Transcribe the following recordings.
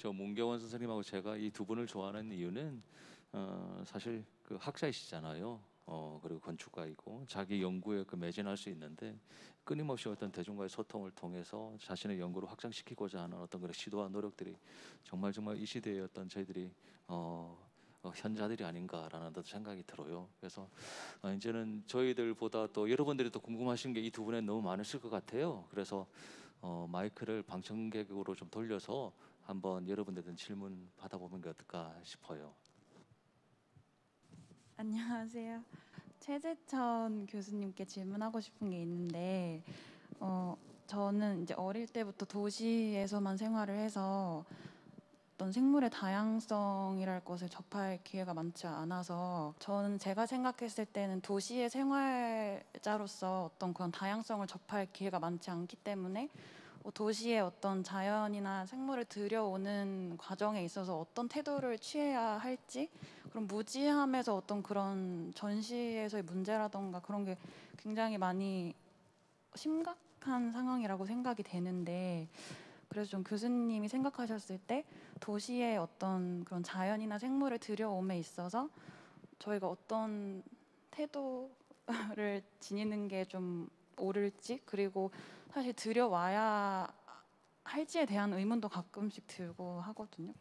저 문경원 선생님하고 제가 이 두 분을 좋아하는 이유는 사실 그 학자이시잖아요. 그리고 건축가이고 자기 연구에 그 매진할 수 있는데 끊임없이 어떤 대중과의 소통을 통해서 자신의 연구를 확장시키고자 하는 어떤 그런 시도와 노력들이 정말 이 시대의 어떤 저희들이 현자들이 아닌가라는 어떤 생각이 들어요. 그래서 이제는 저희들보다 또 여러분들이 또 궁금하신 게 이 두 분에 너무 많으실 것 같아요. 그래서 마이크를 방청객으로 좀 돌려서 한번 여러분들의 질문 받아보는 게 어떨까 싶어요. 안녕하세요. 최재천 교수님께 질문하고 싶은 게 있는데, 저는 이제 어릴 때부터 도시에서만 생활을 해서 어떤 생물의 다양성이랄 것을 접할 기회가 많지 않아서, 저는 제가 생각했을 때는 도시의 생활자로서 어떤 그런 다양성을 접할 기회가 많지 않기 때문에 도시의 어떤 자연이나 생물을 들여오는 과정에 있어서 어떤 태도를 취해야 할지, 그런 무지함에서 어떤 그런 전시에서의 문제라던가 그런 게 굉장히 많이 심각한 상황이라고 생각이 되는데, 그래서 좀 교수님이 생각하셨을 때 도시의 어떤 그런 자연이나 생물을 들여옴에 있어서 저희가 어떤 태도를 지니는 게 좀 옳을지, 그리고 사실 들여와야 할지에 대한 의문도 가끔씩 들고 하거든요.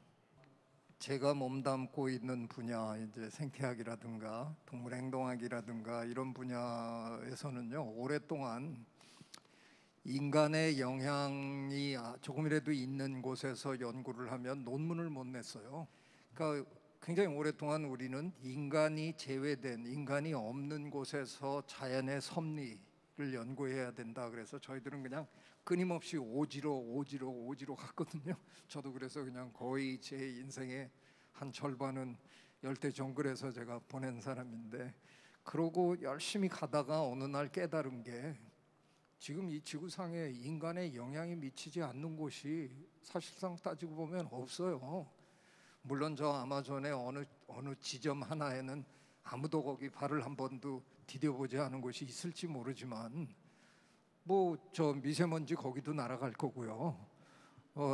제가 몸담고 있는 분야, 이제 생태학이라든가 동물 행동학이라든가 이런 분야에서는요, 오랫동안 인간의 영향이 조금이라도 있는 곳에서 연구를 하면 논문을 못 냈어요. 그러니까 굉장히 오랫동안 우리는 인간이 제외된, 인간이 없는 곳에서 자연의 섭리를 연구해야 된다. 그래서 저희들은 그냥 끊임없이 오지로 갔거든요. 저도 그래서 그냥 거의 제 인생의 한 절반은 열대 정글에서 제가 보낸 사람인데, 그러고 열심히 가다가 어느 날 깨달은 게, 지금 이 지구상에 인간의 영향이 미치지 않는 곳이 사실상 따지고 보면 없어요. 물론 저 아마존의 어느 지점 하나에는 아무도 거기 발을 한 번도 디뎌보지 않은 곳이 있을지 모르지만, 뭐 저 미세먼지 거기도 날아갈 거고요.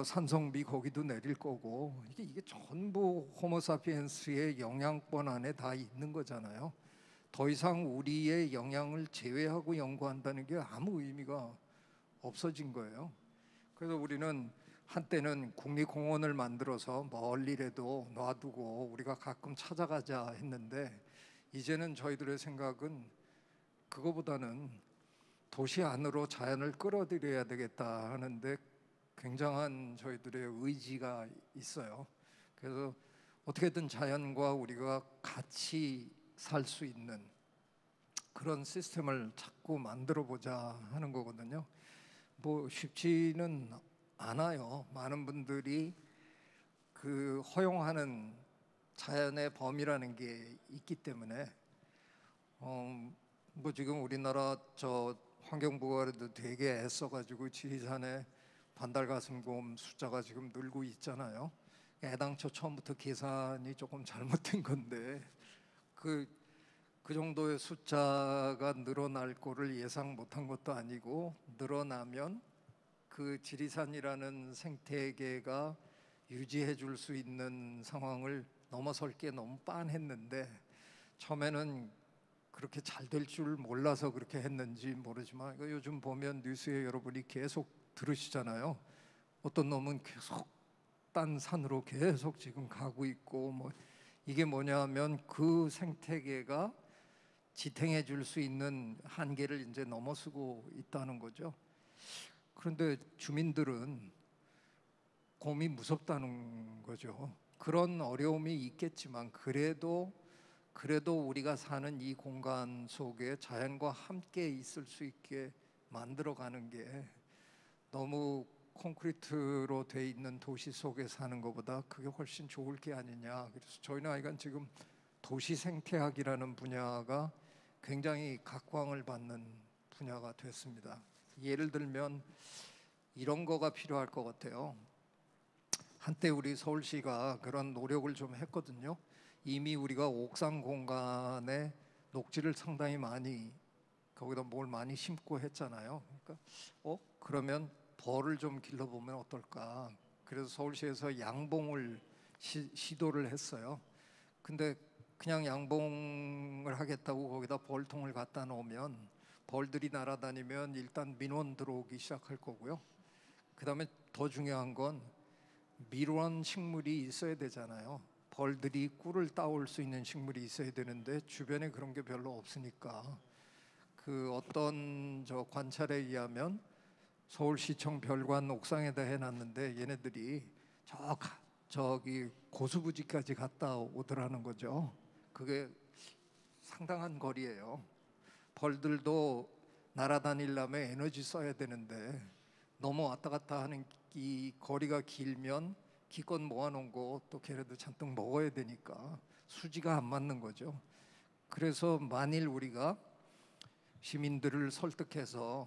산성비 거기도 내릴 거고, 이게 전부 호모사피엔스의 영향권 안에 다 있는 거잖아요. 더 이상 우리의 영향을 제외하고 연구한다는 게 아무 의미가 없어진 거예요. 그래서 우리는 한때는 국립공원을 만들어서 멀리라도 놔두고 우리가 가끔 찾아가자 했는데, 이제는 저희들의 생각은 그거보다는 도시 안으로 자연을 끌어들여야 되겠다 하는데 굉장한 저희들의 의지가 있어요. 그래서 어떻게든 자연과 우리가 같이 살 수 있는 그런 시스템을 자꾸 만들어 보자 하는 거거든요. 뭐 쉽지는 않아요. 많은 분들이 그 허용하는 자연의 범위라는 게 있기 때문에, 뭐 지금 우리나라 저 환경부가도 되게 애써가지고 지리산에 반달가슴곰 숫자가 지금 늘고 있잖아요. 애당초 처음부터 계산이 조금 잘못된 건데, 그, 그 정도의 숫자가 늘어날 거를 예상 못한 것도 아니고, 늘어나면 그 지리산이라는 생태계가 유지해 줄 수 있는 상황을 넘어설 게 너무 빤했는데, 처음에는 그렇게 잘 될 줄 몰라서 그렇게 했는지 모르지만, 요즘 보면 뉴스에 여러분이 계속 들으시잖아요. 어떤 놈은 계속 딴 산으로 계속 지금 가고 있고, 뭐 이게 뭐냐면 그 생태계가 지탱해 줄 수 있는 한계를 이제 넘어서고 있다는 거죠. 그런데 주민들은 곰이 무섭다는 거죠. 그런 어려움이 있겠지만 그래도 우리가 사는 이 공간 속에 자연과 함께 있을 수 있게 만들어가는 게, 너무 콘크리트로 돼 있는 도시 속에 사는 것보다 그게 훨씬 좋을 게 아니냐. 그래서 저희는 하여간 지금 도시 생태학이라는 분야가 굉장히 각광을 받는 분야가 됐습니다. 예를 들면 이런 거가 필요할 것 같아요. 한때 우리 서울시가 그런 노력을 좀 했거든요. 이미 우리가 옥상 공간에 녹지를 상당히 많이, 거기다 뭘 많이 심고 했잖아요. 그러니까 그러면 벌을 좀 길러보면 어떨까. 그래서 서울시에서 양봉을 시도를 했어요. 근데 그냥 양봉을 하겠다고 거기다 벌통을 갖다 놓으면 벌들이 날아다니면 일단 민원 들어오기 시작할 거고요. 그다음에 더 중요한 건 밀원 식물이 있어야 되잖아요. 벌들이 꿀을 따올 수 있는 식물이 있어야 되는데 주변에 그런 게 별로 없으니까 그 어떤 저 관찰에 의하면 서울시청 별관 옥상에다 해놨는데 얘네들이 저기 고수부지까지 갔다 오더라는 거죠. 그게 상당한 거리예요. 벌들도 날아다니려면 에너지 써야 되는데 너무 왔다 갔다 하는 이 거리가 길면 기껏 모아놓은 거 또 걔네도 잔뜩 먹어야 되니까 수지가 안 맞는 거죠. 그래서 만일 우리가 시민들을 설득해서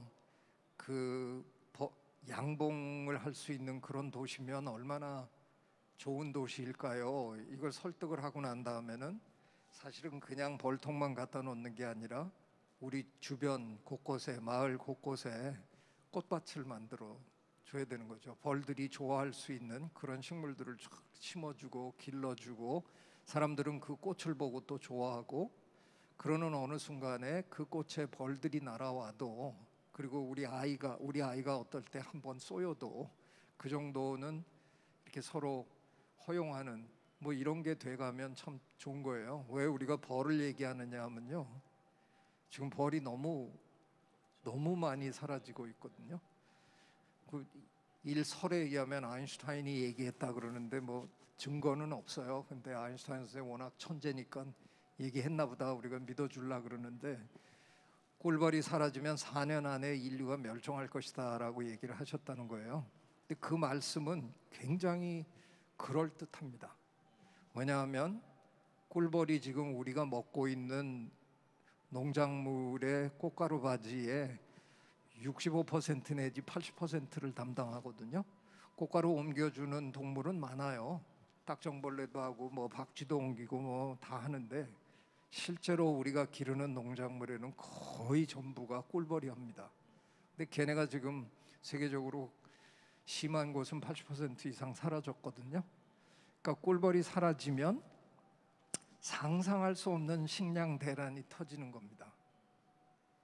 그 양봉을 할 수 있는 그런 도시면 얼마나 좋은 도시일까요? 이걸 설득을 하고 난 다음에는 사실은 그냥 벌통만 갖다 놓는 게 아니라 우리 주변 곳곳에 마을 곳곳에 꽃밭을 만들어 줘야 되는 거죠. 벌들이 좋아할 수 있는 그런 식물들을 쫙 심어주고 길러주고 사람들은 그 꽃을 보고 또 좋아하고 그러는 어느 순간에 그 꽃에 벌들이 날아와도 그리고 우리 아이가 어떨 때 한번 쏘여도 그 정도는 이렇게 서로 허용하는 뭐 이런 게 돼가면 참 좋은 거예요. 왜 우리가 벌을 얘기하느냐 하면요, 지금 벌이 너무 많이 사라지고 있거든요. 그 일설에 의하면 아인슈타인이 얘기했다 그러는데 뭐 증거는 없어요. 근데 아인슈타인 선생님 워낙 천재니까 얘기했나 보다 우리가 믿어주려 그러는데 꿀벌이 사라지면 4년 안에 인류가 멸종할 것이다라고 얘기를 하셨다는 거예요. 근데 그 말씀은 굉장히 그럴듯합니다. 왜냐하면 꿀벌이 지금 우리가 먹고 있는 농작물의 꽃가루 바지에 65% 내지 80%를 담당하거든요. 꽃가루 옮겨주는 동물은 많아요. 딱정벌레도 하고 뭐 박쥐도 옮기고 뭐 다 하는데 실제로 우리가 기르는 농작물에는 거의 전부가 꿀벌이 합니다. 근데 걔네가 지금 세계적으로 심한 곳은 80% 이상 사라졌거든요. 그러니까 꿀벌이 사라지면 상상할 수 없는 식량 대란이 터지는 겁니다.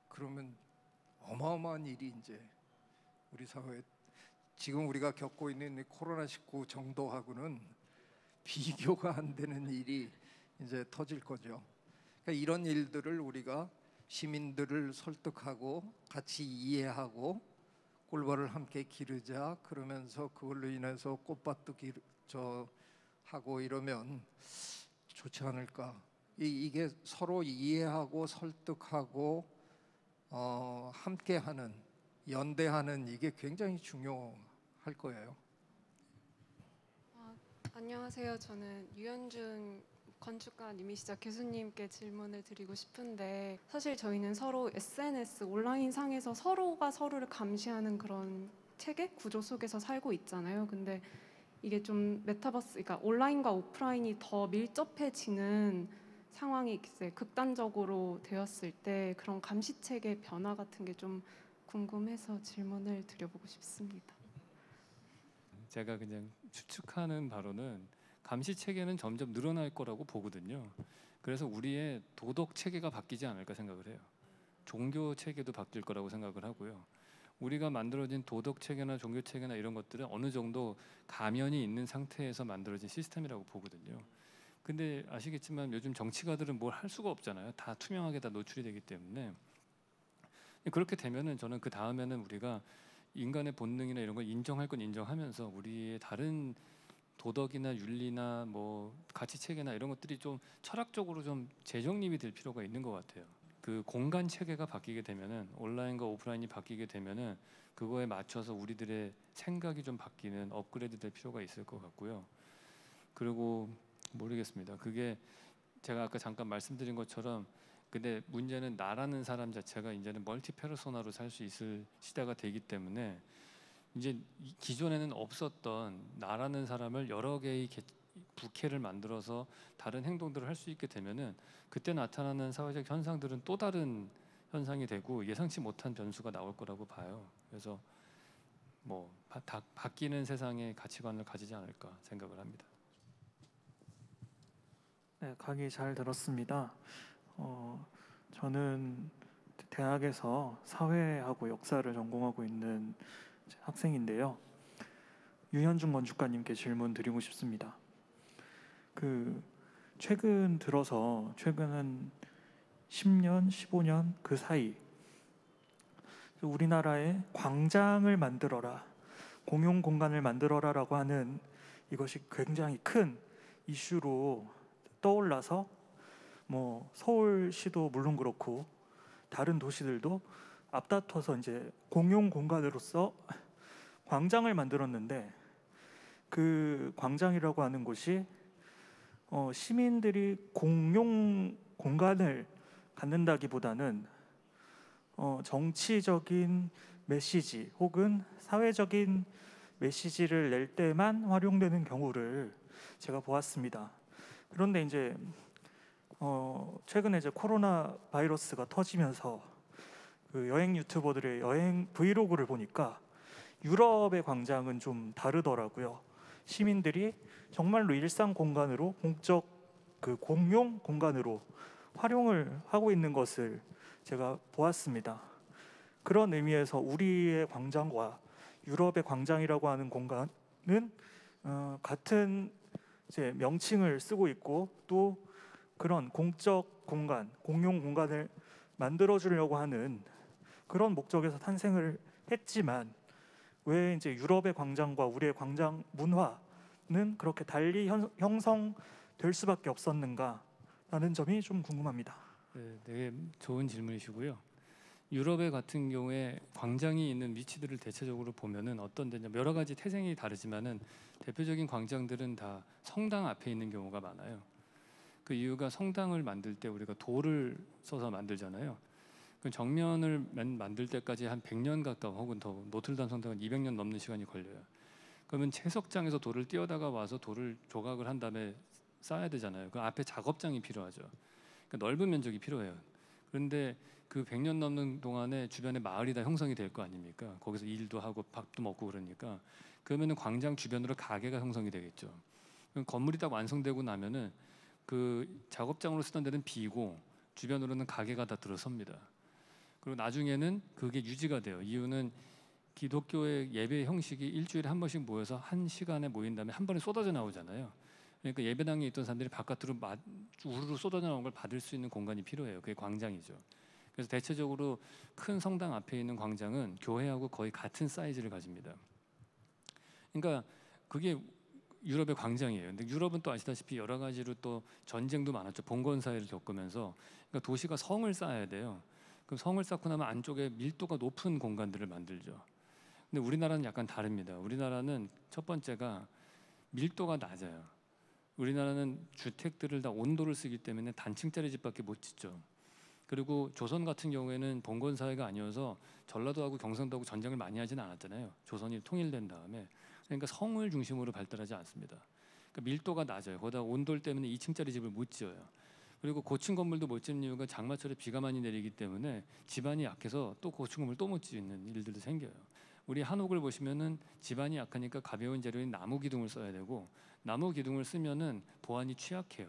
그러면 어마어마한 일이 이제 우리 사회에 지금 우리가 겪고 있는 이 코로나19 정도하고는 비교가 안 되는 일이 이제 터질 거죠. 그러니까 이런 일들을 우리가 시민들을 설득하고 같이 이해하고 꿀벌을 함께 기르자 그러면서 그걸로 인해서 꽃밭도 하고 이러면 좋지 않을까. 이게 서로 이해하고 설득하고 함께하는 연대하는 이게 굉장히 중요할 거예요. 안녕하세요. 저는 유현준 건축가님이시자 교수님께 질문을 드리고 싶은데 사실 저희는 서로 SNS 온라인 상에서 서로가 서로를 감시하는 그런 체계 구조 속에서 살고 있잖아요. 근데 이게 좀 메타버스, 그러니까 온라인과 오프라인이 더 밀접해지는 상황이 이제 극단적으로 되었을 때 그런 감시 체계 변화 같은 게 좀 궁금해서 질문을 드려보고 싶습니다. 제가 그냥 추측하는 바로는 감시 체계는 점점 늘어날 거라고 보거든요. 그래서 우리의 도덕 체계가 바뀌지 않을까 생각을 해요. 종교 체계도 바뀔 거라고 생각을 하고요. 우리가 만들어진 도덕 체계나 종교 체계나 이런 것들은 어느 정도 가면이 있는 상태에서 만들어진 시스템이라고 보거든요. 근데 아시겠지만 요즘 정치가들은 뭘 할 수가 없잖아요. 다 투명하게 다 노출이 되기 때문에 그렇게 되면은 저는 그 다음에는 우리가 인간의 본능이나 이런 걸 인정할 건 인정하면서 우리의 다른 도덕이나 윤리나 뭐 가치 체계나 이런 것들이 좀 철학적으로 좀 재정립이 될 필요가 있는 것 같아요. 그 공간 체계가 바뀌게 되면은 온라인과 오프라인이 바뀌게 되면은 그거에 맞춰서 우리들의 생각이 좀 바뀌는 업그레이드 될 필요가 있을 것 같고요. 그리고 모르겠습니다. 그게 제가 아까 잠깐 말씀드린 것처럼 근데 문제는 나라는 사람 자체가 이제는 멀티 페르소나로 살 수 있을 시대가 되기 때문에 이제 기존에는 없었던 나라는 사람을 여러 개의 부캐를 만들어서 다른 행동들을 할 수 있게 되면은 그때 나타나는 사회적 현상들은 또 다른 현상이 되고 예상치 못한 변수가 나올 거라고 봐요. 그래서 바뀌는 세상의 가치관을 가지지 않을까 생각을 합니다. 네, 강의 잘 들었습니다. 저는 대학에서 사회하고 역사를 전공하고 있는 학생인데요. 유현중 건축가님께 질문 드리고 싶습니다. 최근 한 10년, 15년 그 사이 우리나라에 광장을 만들어라, 공용 공간을 만들어라라고 하는 이것이 굉장히 큰 이슈로 떠올라서 서울시도 물론 그렇고 다른 도시들도 앞다퉈서 이제 공용 공간으로서 광장을 만들었는데, 그 광장이라고 하는 곳이 시민들이 공용 공간을 갖는다기보다는 정치적인 메시지 혹은 사회적인 메시지를 낼 때만 활용되는 경우를 제가 보았습니다. 그런데 이제 최근에 이제 코로나 바이러스가 터지면서 그 여행 유튜버들의 여행 브이로그를 보니까 유럽의 광장은 좀 다르더라고요. 시민들이 정말로 일상 공간으로 공적 공용 공간으로 활용을 하고 있는 것을 제가 보았습니다. 그런 의미에서 우리의 광장과 유럽의 광장이라고 하는 공간은 같은 이제 명칭을 쓰고 있고, 또 그런 공적 공간, 공용 공간을 만들어 주려고 하는 그런 목적에서 탄생을 했지만, 왜 이제 유럽의 광장과 우리의 광장 문화는 그렇게 달리 형성될 수밖에 없었는가라는 점이 좀 궁금합니다. 네, 되게 좋은 질문이시고요. 유럽의 같은 경우에 광장이 있는 위치들을 대체적으로 보면은 어떤 데냐, 여러 가지 태생이 다르지만은 대표적인 광장들은 다 성당 앞에 있는 경우가 많아요. 그 이유가 성당을 만들 때 우리가 돌을 써서 만들잖아요. 그 정면을 만들 때까지 한 100년 가까운, 혹은 더 노틀담 성당은 200년 넘는 시간이 걸려요. 그러면 채석장에서 돌을 띄어다가 와서 돌을 조각을 한 다음에 쌓아야 되잖아요. 그 앞에 작업장이 필요하죠. 그러니까 넓은 면적이 필요해요. 그런데 그 100년 넘는 동안에 주변에 마을이 다 형성이 될 거 아닙니까? 거기서 일도 하고 밥도 먹고 그러니까, 그러면은 광장 주변으로 가게가 형성이 되겠죠. 그럼 건물이 딱 완성되고 나면은 그 작업장으로 쓰던 데는 비고 주변으로는 가게가 다 들어섭니다. 그리고 나중에는 그게 유지가 돼요. 이유는 기독교의 예배 형식이 일주일에 한 번씩 모여서 한 시간에 모인 다음에 한 번에 쏟아져 나오잖아요. 그러니까 예배당에 있던 사람들이 바깥으로 우르르 쏟아져 나온 걸 받을 수 있는 공간이 필요해요. 그게 광장이죠. 그래서 대체적으로 큰 성당 앞에 있는 광장은 교회하고 거의 같은 사이즈를 가집니다. 그러니까 그게 유럽의 광장이에요. 근데 유럽은 또 아시다시피 여러 가지로 또 전쟁도 많았죠. 봉건 사회를 겪으면서. 그러니까 도시가 성을 쌓아야 돼요. 그럼 성을 쌓고 나면 안쪽에 밀도가 높은 공간들을 만들죠. 근데 우리나라는 약간 다릅니다. 우리나라는 첫 번째가 밀도가 낮아요. 우리나라는 주택들을 다 온도를 쓰기 때문에 단층짜리 집밖에 못 짓죠. 그리고 조선 같은 경우에는 봉건 사회가 아니어서 전라도하고 경상도하고 전쟁을 많이 하지는 않았잖아요. 조선이 통일된 다음에. 그러니까 성을 중심으로 발달하지 않습니다. 그러니까 밀도가 낮아요. 거기다 온돌 때문에 2층짜리 집을 못 지어요. 그리고 고층 건물도 못 짓는 이유가 장마철에 비가 많이 내리기 때문에 집안이 약해서 또 고층 건물 또 못 짓는 일들도 생겨요. 우리 한옥을 보시면은 집안이 약하니까 가벼운 재료인 나무 기둥을 써야 되고, 나무 기둥을 쓰면은 보안이 취약해요.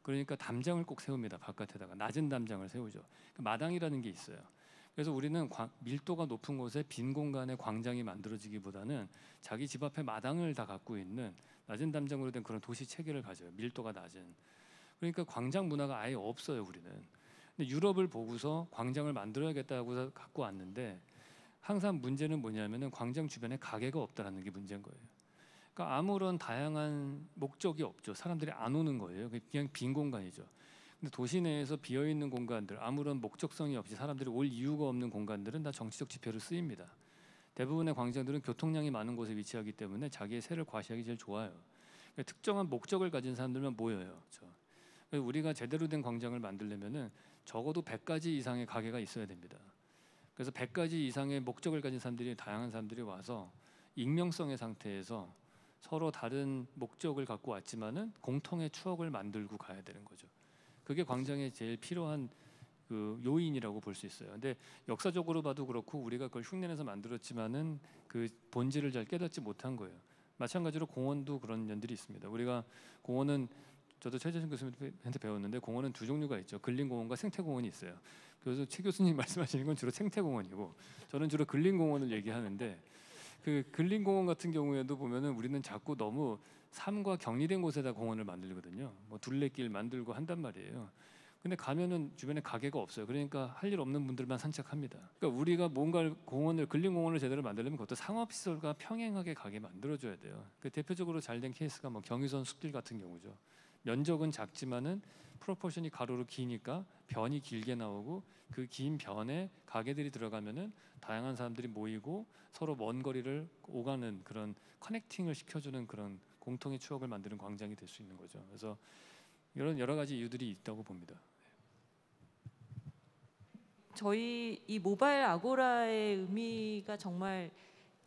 그러니까 담장을 꼭 세웁니다. 바깥에다가 낮은 담장을 세우죠. 마당이라는 게 있어요. 그래서 우리는 밀도가 높은 곳에 빈 공간에 광장이 만들어지기보다는 자기 집 앞에 마당을 다 갖고 있는 낮은 담장으로 된 그런 도시 체계를 가져요. 밀도가 낮은. 그러니까 광장 문화가 아예 없어요, 우리는. 근데 유럽을 보고서 광장을 만들어야겠다고 갖고 왔는데, 항상 문제는 뭐냐면은 광장 주변에 가게가 없다라는 게 문제인 거예요. 그러니까 아무런 다양한 목적이 없죠. 사람들이 안 오는 거예요. 그냥 빈 공간이죠. 근데 도시 내에서 비어 있는 공간들, 아무런 목적성이 없이 사람들이 올 이유가 없는 공간들은 다 정치적 지표로 쓰입니다. 대부분의 광장들은 교통량이 많은 곳에 위치하기 때문에 자기의 세를 과시하기 제일 좋아요. 그러니까 특정한 목적을 가진 사람들만 모여요. 그래서 우리가 제대로 된 광장을 만들려면은 적어도 100가지 이상의 가게가 있어야 됩니다. 그래서 100가지 이상의 목적을 가진 사람들이, 다양한 사람들이 와서 익명성의 상태에서 서로 다른 목적을 갖고 왔지만은 공통의 추억을 만들고 가야 되는 거죠. 그게 광장에 제일 필요한 그 요인이라고 볼 수 있어요. 근데 역사적으로 봐도 그렇고 우리가 그걸 흉내내서 만들었지만은 그 본질을 잘 깨닫지 못한 거예요. 마찬가지로 공원도 그런 면들이 있습니다. 우리가 공원은 저도 최재준 교수님한테 배웠는데 공원은 두 종류가 있죠. 근린공원과 생태공원이 있어요. 그래서 최 교수님 말씀하시는 건 주로 생태공원이고 저는 주로 근린공원을 얘기하는데 그 근린공원 같은 경우에도 보면은 우리는 자꾸 너무 삶과 격리된 곳에다 공원을 만들거든요. 뭐 둘레길 만들고 한단 말이에요. 근데 가면은 주변에 가게가 없어요. 그러니까 할 일 없는 분들만 산책합니다. 그러니까 우리가 뭔가 공원을 근린공원을 제대로 만들려면 그것도 상업시설과 평행하게 가게 만들어줘야 돼요. 그 대표적으로 잘된 케이스가 뭐 경의선 숲길 같은 경우죠. 면적은 작지만은 프로포션이 가로로 기니까 변이 길게 나오고 그 긴 변에 가게들이 들어가면은 다양한 사람들이 모이고 서로 먼 거리를 오가는 그런 커넥팅을 시켜주는 그런 공통의 추억을 만드는 광장이 될 수 있는 거죠. 그래서 이런 여러 가지 이유들이 있다고 봅니다. 저희 이 모바일 아고라의 의미가 정말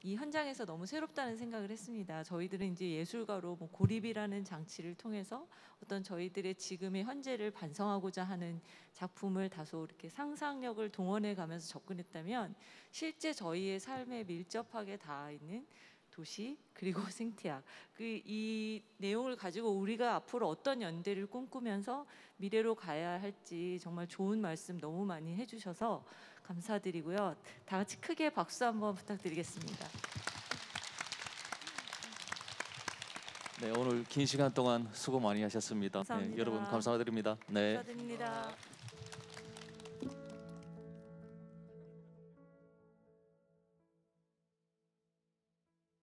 이 현장에서 너무 새롭다는 생각을 했습니다. 저희들은 이제 예술가로 뭐 고립이라는 장치를 통해서 어떤 저희들의 지금의 현재를 반성하고자 하는 작품을 다소 이렇게 상상력을 동원해 가면서 접근했다면 실제 저희의 삶에 밀접하게 닿아 있는 도시 그리고 생태학 이 내용을 가지고 우리가 앞으로 어떤 연대를 꿈꾸면서 미래로 가야 할지 정말 좋은 말씀 너무 많이 해주셔서 감사드리고요. 다 같이 크게 박수 한번 부탁드리겠습니다. 네, 오늘 긴 시간 동안 수고 많이 하셨습니다. 감사합니다. 네, 여러분 감사드립니다. 네. 감사드립니다.